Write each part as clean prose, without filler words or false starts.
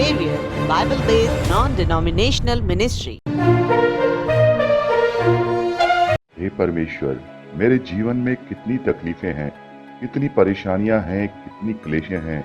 Savior Bible-based non-denominational ministry. हे परमेश्वर, मेरे जीवन में कितनी तकलीफें हैं, कितनी परेशानियां हैं, कितनी क्लेशें हैं।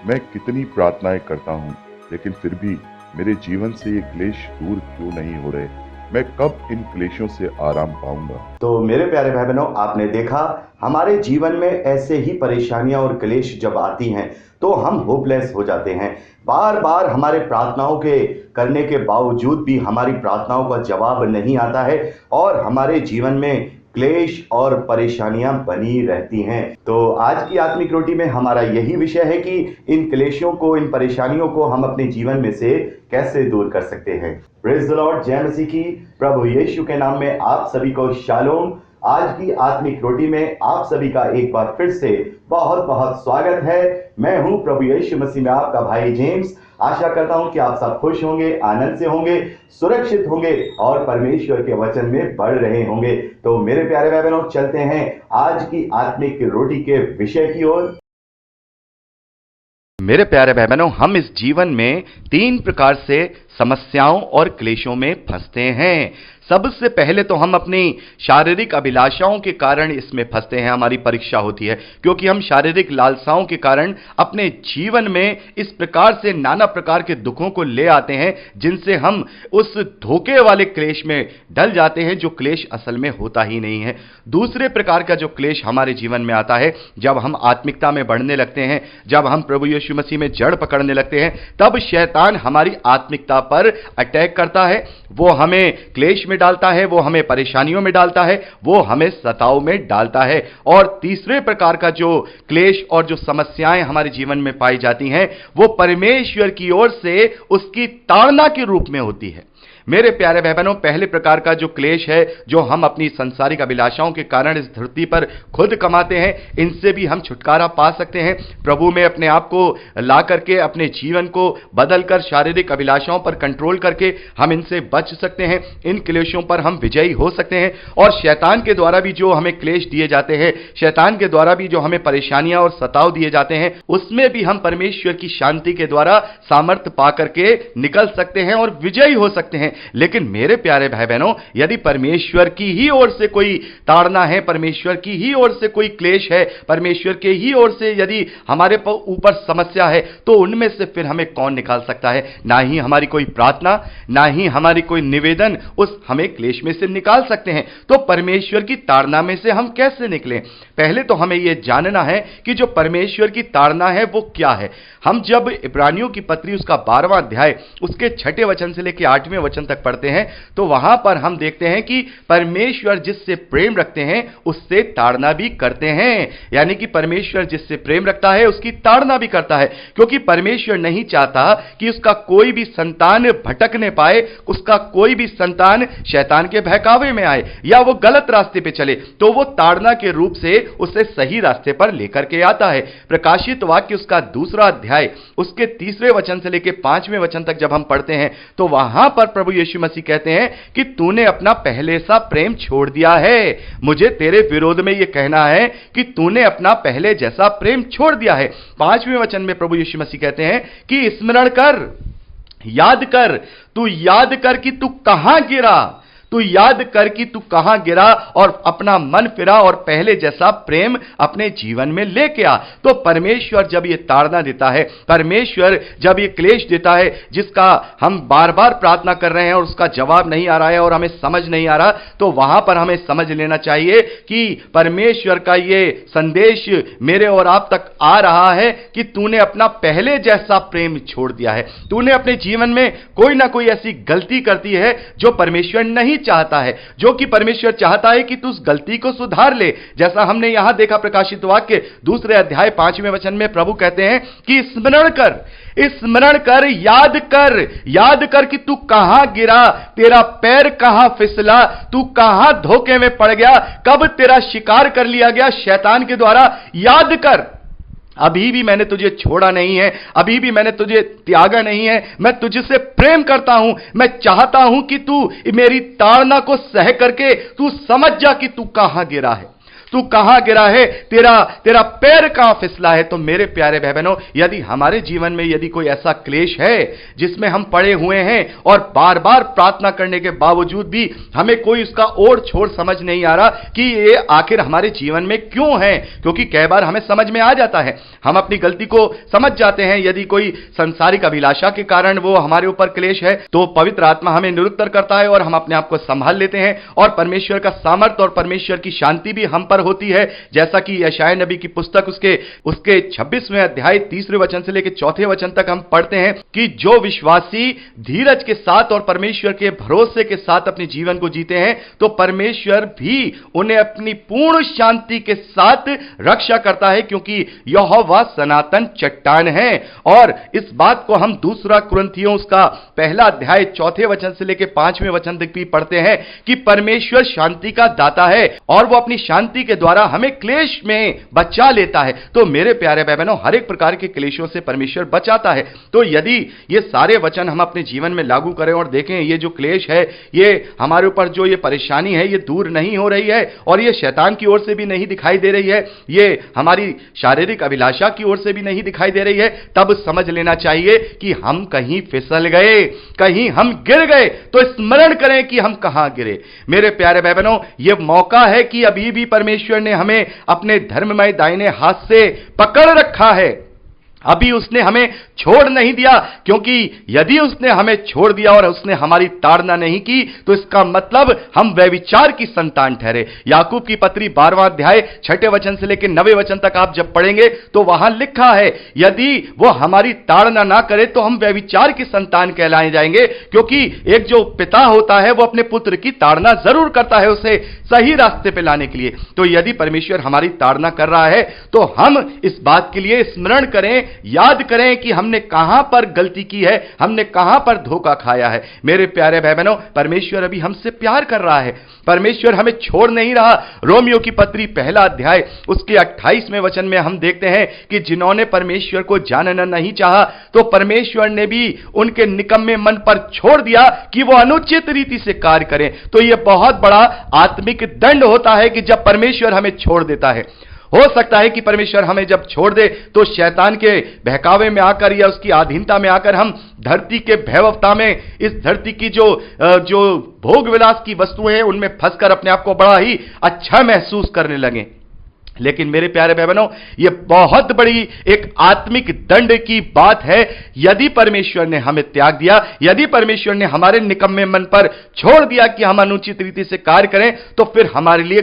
मैं कितनी प्रार्थनाएं करता हूं, लेकिन फिर भी मेरे जीवन से ये क्लेश दूर क्यों नहीं हो रहे। मैं कब इन क्लेशों से आराम पाऊंगा। तो मेरे प्यारे भाई बहनों, आपने देखा हमारे जीवन में ऐसे ही परेशानियां और क्लेश जब आती हैं तो हम होपलेस हो जाते हैं। बार बार हमारे प्रार्थनाओं के करने के बावजूद भी हमारी प्रार्थनाओं का जवाब नहीं आता है और हमारे जीवन में क्लेश और परेशानियां बनी रहती हैं। तो आज की आत्मिक रोटी में हमारा यही विषय है कि इन क्लेशों को, इन परेशानियों को हम अपने जीवन में से कैसे दूर कर सकते हैं। प्रेज द लॉर्ड, जय मसीह की। प्रभु यीशु के नाम में आप सभी को शालोम। आज की आत्मिक रोटी में आप सभी का एक बार फिर से बहुत बहुत स्वागत है। मैं हूं प्रभु यीशु मसीह में आपका भाई जेम्स। आशा करता हूं कि आप सब खुश होंगे, आनंद से होंगे, सुरक्षित होंगे और परमेश्वर के वचन में बढ़ रहे होंगे। तो मेरे प्यारे भाई बहनों, चलते हैं आज की आत्मिक रोटी के विषय की ओर। मेरे प्यारे भाई बहनों, हम इस जीवन में 3 प्रकार से समस्याओं और क्लेशों में फंसते हैं। सबसे पहले तो हम अपनी शारीरिक अभिलाषाओं के कारण इसमें फंसते हैं। हमारी परीक्षा होती है क्योंकि हम शारीरिक लालसाओं के कारण अपने जीवन में इस प्रकार से नाना प्रकार के दुखों को ले आते हैं जिनसे हम उस धोखे वाले क्लेश में डल जाते हैं, जो क्लेश असल में होता ही नहीं है। दूसरे प्रकार का जो क्लेश हमारे जीवन में आता है, जब हम आत्मिकता में बढ़ने लगते हैं, जब हम प्रभु यीशु मसीह में जड़ पकड़ने लगते हैं, तब शैतान हमारी आत्मिकता पर अटैक करता है। वो हमें क्लेश में डालता है, वो हमें परेशानियों में डालता है, वो हमें सताव में डालता है। और तीसरे प्रकार का जो क्लेश और जो समस्याएं हमारे जीवन में पाई जाती हैं, वो परमेश्वर की ओर से उसकी ताड़ना के रूप में होती है। मेरे प्यारे भाई बहनों, पहले प्रकार का जो क्लेश है, जो हम अपनी संसारिक अभिलाषाओं के कारण इस धरती पर खुद कमाते हैं, इनसे भी हम छुटकारा पा सकते हैं। प्रभु में अपने आप को ला करके, अपने जीवन को बदलकर, शारीरिक अभिलाषाओं पर कंट्रोल करके हम इनसे बच सकते हैं। इन क्लेशों पर हम विजयी हो सकते हैं। और शैतान के द्वारा भी जो हमें क्लेश दिए जाते हैं, शैतान के द्वारा भी जो हमें परेशानियां और सताव दिए जाते हैं, उसमें भी हम परमेश्वर की शांति के द्वारा सामर्थ्य पा करके निकल सकते हैं और विजयी हो सकते हैं। लेकिन मेरे प्यारे भाई बहनों, यदि परमेश्वर की ही ओर से कोई ताड़ना है, परमेश्वर की ही ओर से कोई क्लेश है, परमेश्वर के ही ओर से यदि हमारे ऊपर समस्या है, तो उनमें से फिर हमें कौन निकाल सकता है। ना ही हमारी कोई प्रार्थना, ना ही हमारी कोई निवेदन उस हमें क्लेश में से निकाल सकते हैं। तो परमेश्वर की ताड़ना में से हम कैसे निकलें? पहले तो हमें यह जानना है कि जो परमेश्वर की ताड़ना है वो क्या है। हम जब इब्रानियों की पत्री उसका 12वां अध्याय उसके 6ठे वचन से लेकर 8वें वचन तक पढ़ते हैं, तो वहां पर हम देखते हैं कि परमेश्वर जिससे प्रेम रखते हैं उससे ताड़ना भी करते हैं। यानी कि परमेश्वर जिससे प्रेम रखता है उसकी ताड़ना भी करता है, क्योंकि परमेश्वर नहीं चाहता कि उसका कोई भी संतान भटकने पाए, उसका कोई भी संतान शैतान के बहकावे में आए या वो गलत रास्ते पे चले। तो वो ताड़ना के रूप से उसे सही रास्ते पर लेकर के आता है। प्रकाशित वाक्य उसका 2रा अध्याय उसके 3रे वचन से लेकर 5वें वचन तक जब हम पढ़ते हैं, तो वहां पर प्रभु यीशु मसीह कहते हैं कि तूने अपना पहले सा प्रेम छोड़ दिया है। मुझे तेरे विरोध में यह कहना है कि तूने अपना पहले जैसा प्रेम छोड़ दिया है। 5वें वचन में प्रभु यीशु मसीह कहते हैं कि स्मरण कर, याद कर, तू याद कर कि तू कहां गिरा, तू याद कर कि तू कहां गिरा और अपना मन फिरा और पहले जैसा प्रेम अपने जीवन में लेके आ। तो परमेश्वर जब ये ताड़ना देता है, परमेश्वर जब ये क्लेश देता है जिसका हम बार बार प्रार्थना कर रहे हैं और उसका जवाब नहीं आ रहा है और हमें समझ नहीं आ रहा, तो वहां पर हमें समझ लेना चाहिए कि परमेश्वर का ये संदेश मेरे और आप तक आ रहा है कि तूने अपना पहले जैसा प्रेम छोड़ दिया है। तूने अपने जीवन में कोई ना कोई ऐसी गलती करती है जो परमेश्वर नहीं चाहता है, जो कि परमेश्वर चाहता है कि तू उस गलती को सुधार ले। जैसा हमने यहां देखा प्रकाशित वाक्य 2रे अध्याय 5वें वचन में प्रभु कहते हैं कि स्मरण कर, स्मरण कर, याद कर कि तू कहां गिरा, तेरा पैर कहां फिसला, तू कहां धोखे में पड़ गया, कब तेरा शिकार कर लिया गया शैतान के द्वारा। याद कर, अभी भी मैंने तुझे छोड़ा नहीं है, अभी भी मैंने तुझे त्यागा नहीं है। मैं तुझसे प्रेम करता हूं, मैं चाहता हूं कि तू मेरी ताड़ना को सह करके तू समझ जा कि तू कहां गिरा है। तू कहां गिरा है, तेरा तेरा पैर कहां फिसला है। तो मेरे प्यारे भाई बहनों, यदि हमारे जीवन में यदि कोई ऐसा क्लेश है जिसमें हम पड़े हुए हैं और बार बार प्रार्थना करने के बावजूद भी हमें कोई उसका ओर छोर समझ नहीं आ रहा कि ये आखिर हमारे जीवन में क्यों है, क्योंकि कई बार हमें समझ में आ जाता है, हम अपनी गलती को समझ जाते हैं। यदि कोई संसारिक अभिलाषा के कारण वो हमारे ऊपर क्लेश है तो पवित्र आत्मा हमें निरुत्तर करता है और हम अपने आप को संभाल लेते हैं और परमेश्वर का सामर्थ्य और परमेश्वर की शांति भी हम पर होती है। जैसा कि यशायाह नबी की पुस्तक उसके 26वें अध्याय 3 वचन से लेकर 4 वचन तक हम पढ़ते हैं कि जो विश्वासी धीरज के साथ और परमेश्वर के भरोसे के साथ अपने जीवन को जीते हैं तो परमेश्वर भी उन्हें अपनी पूर्ण शांति के साथ रक्षा करता है, क्योंकि यहोवा सनातन चट्टान है। और इस बात को हम 2 कुरिन्थियों उसका 1 अध्याय 4 वचन से लेकर 5वें वचन तक भी पढ़ते हैं कि परमेश्वर शांति का दाता है और वो अपनी शांति के द्वारा हमें क्लेश में बचा लेता है। तो मेरे प्यारे भाई बहनों, हर एक प्रकार के क्लेशों से परमेश्वर बचाता है। तो यदि ये सारे वचन हम अपने जीवन में लागू करें और देखें, ये जो क्लेश है, ये हमारे ऊपर जो ये परेशानी है, ये दूर नहीं हो रही है और ये शैतान की ओर से भी नहीं दिखाई दे रही है, ये हमारी शारीरिक अभिलाषा की ओर से भी नहीं दिखाई दे रही है, तब समझ लेना चाहिए कि हम कहीं फिसल गए, कहीं हम गिर गए। तो स्मरण करें कि हम कहां गिरे। मेरे प्यारे भाई बहनों, यह मौका है कि अभी भी परमेश्वर ने हमें अपने धर्ममय दाहिने हाथ से पकड़ रखा है, अभी उसने हमें छोड़ नहीं दिया, क्योंकि यदि उसने हमें छोड़ दिया और उसने हमारी ताड़ना नहीं की तो इसका मतलब हम व्यभिचार की संतान ठहरे। याकूब की पत्री 12वां अध्याय 6 वचन से लेकर 9वें वचन तक आप जब पढ़ेंगे तो वहां लिखा है, यदि वो हमारी ताड़ना ना करे तो हम व्यभिचार की संतान कहलाए जाएंगे, क्योंकि एक जो पिता होता है वो अपने पुत्र की ताड़ना जरूर करता है उसे सही रास्ते पे लाने के लिए। तो यदि परमेश्वर हमारी ताड़ना कर रहा है तो हम इस बात के लिए स्मरण करें, याद करें कि हमने कहां पर गलती की है, हमने कहां पर धोखा खाया है। मेरे प्यारे भाई बहनों, परमेश्वर अभी हमसे प्यार कर रहा है, परमेश्वर हमें छोड़ नहीं रहा। रोमियो की पत्री 1 अध्याय उसके 28वें वचन में हम देखते हैं कि जिन्होंने परमेश्वर को जानना नहीं चाहा तो परमेश्वर ने भी उनके निकम्मे मन पर छोड़ दिया कि वो अनुचित रीति से कार्य करें। तो यह बहुत बड़ा आत्मिक दंड होता है कि जब परमेश्वर हमें छोड़ देता है। हो सकता है कि परमेश्वर हमें जब छोड़ दे तो शैतान के बहकावे में आकर या उसकी अधीनता में आकर हम धरती के भैववता में, इस धरती की जो भोग विलास की वस्तुएं हैं उनमें फंसकर अपने आप को बड़ा ही अच्छा महसूस करने लगे। लेकिन मेरे प्यारे भाई बहनों, यह बहुत बड़ी एक आत्मिक दंड की बात है। यदि परमेश्वर ने हमें त्याग दिया, यदि परमेश्वर ने हमारे निकम्मे मन पर छोड़ दिया कि हम अनुचित रीति से कार्य करें, तो फिर हमारे लिए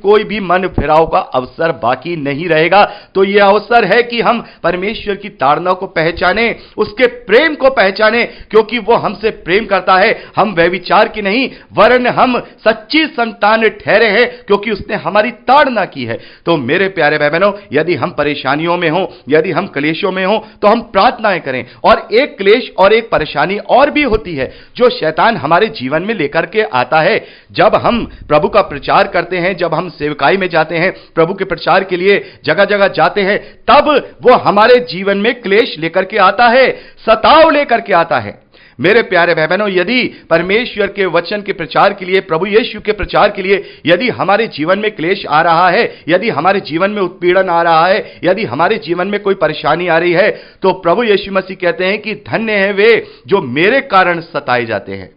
कोई भी मन फिराव का अवसर बाकी नहीं रहेगा। तो यह अवसर है कि हम परमेश्वर की ताड़ना को पहचाने, उसके प्रेम को पहचाने, क्योंकि वो हमसे प्रेम करता है। हम व्यभिचार की नहीं वरन हम सच्ची संतान ठहरे हैं, क्योंकि उसने हमारी ताड़ना की है। तो मेरे प्यारे भाई बहनों, यदि हम परेशानियों में हो, यदि हम क्लेशों में हो, तो हम प्रार्थनाएं करें। और एक क्लेश और एक परेशानी और भी होती है जो शैतान हमारे जीवन में लेकर के आता है। जब हम प्रभु का प्रचार करते हैं, जब हम सेवकाई में जाते हैं, प्रभु के प्रचार के लिए जगह जगह जाते हैं, तब वो हमारे जीवन में क्लेश लेकर के आता है, सताव लेकर के आता है। मेरे प्यारे भाई बहनों, यदि परमेश्वर के वचन के प्रचार के लिए, प्रभु यीशु के प्रचार के लिए यदि हमारे जीवन में क्लेश आ रहा है, यदि हमारे जीवन में उत्पीड़न आ रहा है, यदि हमारे जीवन में कोई परेशानी आ रही है, तो प्रभु यीशु मसीह कहते हैं कि धन्य हैं वे जो मेरे कारण सताए जाते हैं।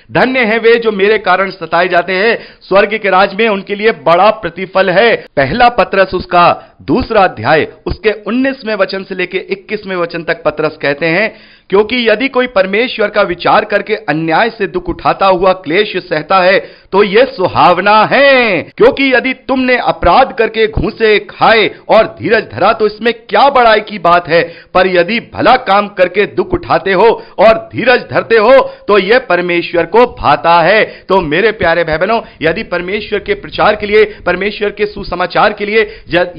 धन्य है वे जो मेरे कारण सताए जाते हैं, स्वर्ग के राज में उनके लिए बड़ा प्रतिफल है। 1 पतरस उसका 2 अध्याय उसके 19वें वचन से लेकर 21वें वचन तक पतरस कहते हैं, क्योंकि यदि कोई परमेश्वर का विचार करके अन्याय से दुख उठाता हुआ क्लेश सहता है तो यह सुहावना है। क्योंकि यदि तुमने अपराध करके घूंसे खाए और धीरज धरा तो इसमें क्या बड़ाई की बात है, पर यदि भला काम करके दुख उठाते हो और धीरज धरते हो तो यह परमेश्वर को भाता है। तो मेरे प्यारे भाई बहनों, यदि परमेश्वर के प्रचार के लिए, परमेश्वर के सुसमाचार के लिए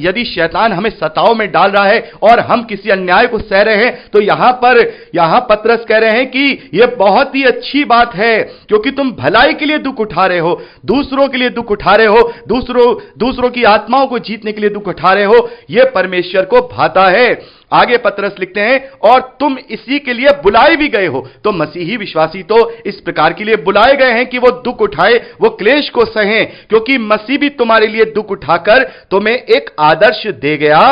यदि शैतान हमें सताव में डाल रहा है और हम किसी अन्याय को सह रहे हैं, तो यहां यहां पतरस कह रहे हैं कि यह बहुत ही अच्छी बात है, क्योंकि तुम भलाई के लिए दुख उठा रहे हो, दूसरों के लिए दुख उठा रहे हो, दूसरों की आत्माओं को जीतने के लिए दुख उठा रहे हो। यह परमेश्वर को भाता है। आगे पतरस लिखते हैं, और तुम इसी के लिए बुलाए भी गए हो। तो मसीही विश्वासी तो इस प्रकार के लिए बुलाए गए हैं कि वो दुख उठाए, वो क्लेश को सहें, क्योंकि मसीह भी तुम्हारे लिए दुख उठाकर तुम्हें एक आदर्श दे गया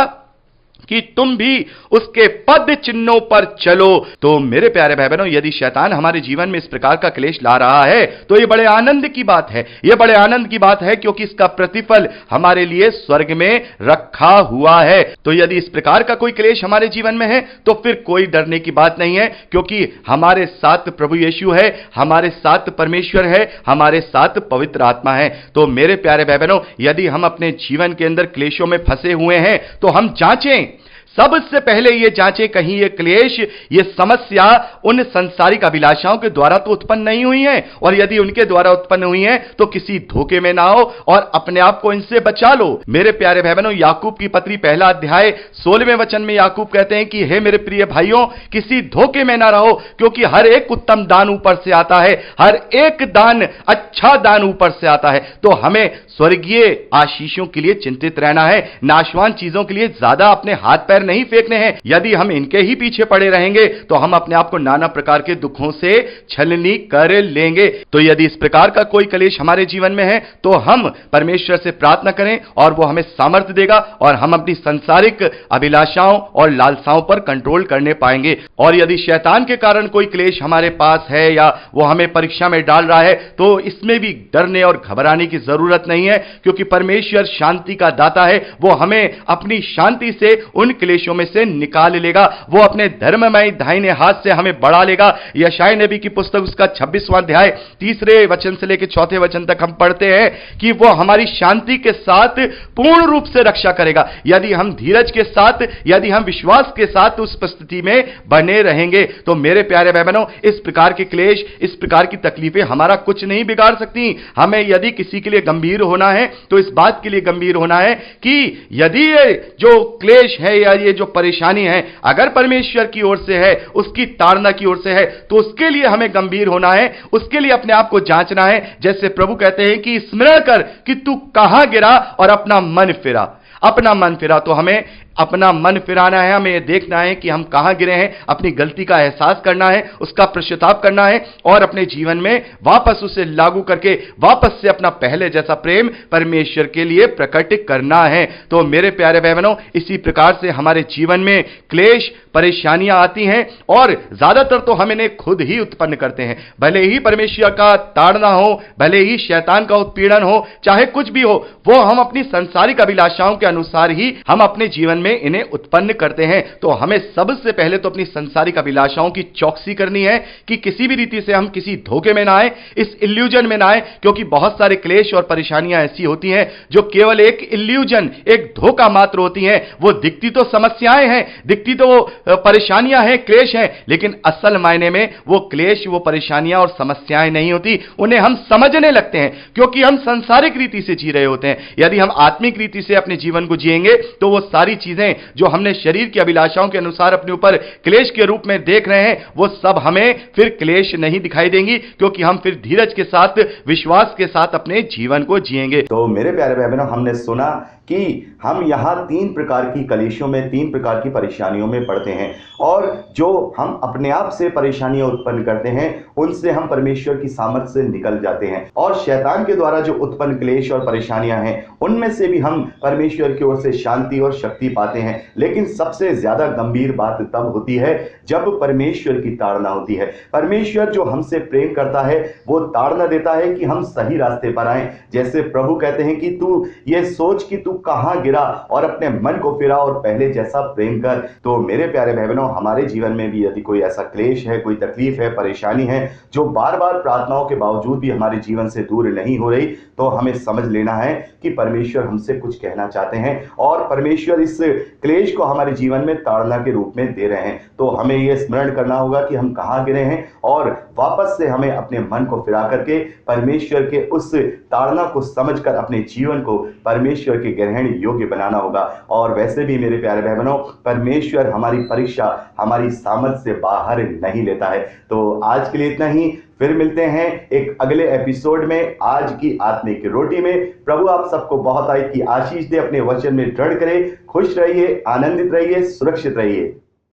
कि तुम भी उसके पद चिन्हों पर चलो। तो मेरे प्यारे भाई बहनों, यदि शैतान हमारे जीवन में इस प्रकार का क्लेश ला रहा है तो यह बड़े आनंद की बात है, यह बड़े आनंद की बात है, क्योंकि इसका प्रतिफल हमारे लिए स्वर्ग में रखा हुआ है। तो यदि इस प्रकार का कोई क्लेश हमारे जीवन में है तो फिर कोई डरने की बात नहीं है, क्योंकि हमारे साथ प्रभु यीशु है, हमारे साथ परमेश्वर है, हमारे साथ पवित्र आत्मा है। तो मेरे प्यारे भाई बहनों, यदि हम अपने जीवन के अंदर क्लेशों में फंसे हुए हैं तो हम जांचें, सबसे पहले यह जांचें कहीं यह क्लेश, यह समस्या उन सांसारिक अभिलाषाओं के द्वारा तो उत्पन्न नहीं हुई है, और यदि उनके द्वारा उत्पन्न हुई है तो किसी धोखे में ना हो और अपने आप को इनसे बचा लो। मेरे प्यारे भाई बहनों, याकूब की पत्री 1 अध्याय 16वें वचन में याकूब कहते हैं कि हे मेरे प्रिय भाइयों, किसी धोखे में ना रहो, क्योंकि हर एक उत्तम दान ऊपर से आता है, हर एक दान अच्छा दान ऊपर से आता है। तो हमें स्वर्गीय आशीषों के लिए चिंतित रहना है, नाशवान चीजों के लिए ज्यादा अपने हाथ पैर नहीं फेंकने हैं। यदि हम इनके ही पीछे पड़े रहेंगे तो हम अपने आप को नाना प्रकार के दुखों से छलनी कर लेंगे। तो यदि इस प्रकार का कोई क्लेश हमारे जीवन में है तो हम परमेश्वर से प्रार्थना करें और वो हमें सामर्थ्य देगा और हम अपनी सांसारिक अभिलाषाओं और लालसाओं पर कंट्रोल करने पाएंगे। और यदि शैतान के कारण कोई क्लेश हमारे पास है या वो हमें परीक्षा में डाल रहा है तो इसमें भी डरने और घबराने की जरूरत नहीं है, क्योंकि परमेश्वर शांति का दाता है। वो हमें अपनी शांति से उन क्लेशों में से निकाल लेगा, वो अपने धर्ममय दाहिने हाथ से हमें बढ़ा लेगा। यशायाह नबी की पुस्तक उसका 26वां अध्याय 3 वचन से लेकर 4 वचन तक हम पढ़ते हैं कि वो हमारी शांति के साथ पूर्ण रूप से रक्षा करेगा, यदि हम धीरज के साथ, यदि हम विश्वास के साथ उस परिस्थिति में बने रहेंगे। तो मेरे प्यारे भाई बहनों, इस प्रकार के क्लेश, इस प्रकार की तकलीफें हमारा कुछ नहीं बिगाड़ सकती। हमें यदि किसी के लिए गंभीर होना है तो इस बात के लिए गंभीर होना है कि यदि ये जो क्लेश है या ये जो परेशानी है अगर परमेश्वर की ओर से है, उसकी ताड़ना की ओर से है, तो उसके लिए हमें गंभीर होना है, उसके लिए अपने आप को जांचना है। जैसे प्रभु कहते हैं कि स्मरण कर कि तू कहां गिरा और अपना मन फिरा, अपना मन फिरा। तो हमें अपना मन फिराना है, हमें यह देखना है कि हम कहां गिरे हैं, अपनी गलती का एहसास करना है, उसका पश्चाताप करना है और अपने जीवन में वापस उसे लागू करके वापस से अपना पहले जैसा प्रेम परमेश्वर के लिए प्रकट करना है। तो मेरे प्यारे भाई बहनों, इसी प्रकार से हमारे जीवन में क्लेश, परेशानियां आती हैं और ज्यादातर तो हम इन्हें खुद ही उत्पन्न करते हैं। भले ही परमेश्वर का ताड़ना हो, भले ही शैतान का उत्पीड़न हो, चाहे कुछ भी हो, वो हम अपनी सांसारिक अभिलाषाओं के अनुसार ही हम अपने जीवन में इन्हें उत्पन्न करते हैं। तो हमें सबसे पहले तो अपनी सांसारिक अभिलाषाओं की चौकसी करनी है कि किसी भी रीति से हम किसी धोखे में ना आए, इस इल्यूजन में ना आए, क्योंकि बहुत सारे क्लेश और परेशानियां ऐसी होती हैं जो केवल एक इल्यूजन, एक धोखा मात्र होती हैं। वो दिखती तो समस्याएं हैं, दिखती तो वो परेशानियां हैं, क्लेश हैं, लेकिन असल मायने में वो क्लेश, वो परेशानियां और समस्याएं नहीं होती। उन्हें हम समझने लगते हैं क्योंकि हम सांसारिक रीति से जी रहे होते हैं। यदि हम आत्मिक रीति से अपने जीवन को जिएंगे तो वो सारी चीजें जो हमने शरीर की अभिलाषाओं के अनुसार अपने ऊपर क्लेश के रूप में देख रहे हैं, वो सब हमें फिर क्लेश नहीं दिखाई देंगी, क्योंकि हम फिर धीरज के साथ, विश्वास के साथ अपने जीवन को जिएंगे। तो मेरे प्यारे भाई बहनों, हमने सुना कि हम यहाँ 3 प्रकार की कलेशों में, 3 प्रकार की परेशानियों में पड़ते हैं, और जो हम अपने आप से परेशानियां उत्पन्न करते हैं उनसे हम परमेश्वर की सामर्थ्य से निकल जाते हैं, और शैतान के द्वारा जो उत्पन्न क्लेश और परेशानियां हैं उनमें से भी हम परमेश्वर की ओर से शांति और शक्ति पाते हैं। लेकिन सबसे ज्यादा गंभीर बात तब होती है जब परमेश्वर की ताड़ना होती है। परमेश्वर जो हमसे प्रेम करता है वो ताड़ना देता है कि हम सही रास्ते पर आए। जैसे प्रभु कहते हैं कि तू ये सोच कि तू कहां गिरा और अपने मन को फिरा और पहले जैसा प्रेम कर। तो मेरे प्यारे भाई बहनों, हमारे जीवन में भी यदि कोई ऐसा क्लेश है, कोई तकलीफ है, परेशानी है जो बार बार प्रार्थनाओं के बावजूद भी हमारे जीवन से दूर नहीं हो रही, तो हमें समझ लेना है कि परमेश्वर हमसे कुछ कहना चाहते हैं और परमेश्वर इस क्लेश को हमारे जीवन में ताड़ना के रूप में दे रहे हैं। तो हमें यह स्मरण करना होगा कि हम कहां गिरे हैं और वापस से हमें अपने मन को फिरा करके परमेश्वर के उस ताड़ना को समझकर अपने जीवन को परमेश्वर के ग्रहण योग्य बनाना होगा। और वैसे भी मेरे प्यारे भाई बहनों, परमेश्वर हमारी परीक्षा हमारी सामर्थ से बाहर नहीं लेता है। तो आज के लिए इतना ही, फिर मिलते हैं एक अगले एपिसोड में आज की आत्मिक रोटी में। प्रभु आप सबको बहुत की आशीष दे, अपने वचन में दृढ़ करे। खुश रहिए, आनंदित रहिए, सुरक्षित रहिए।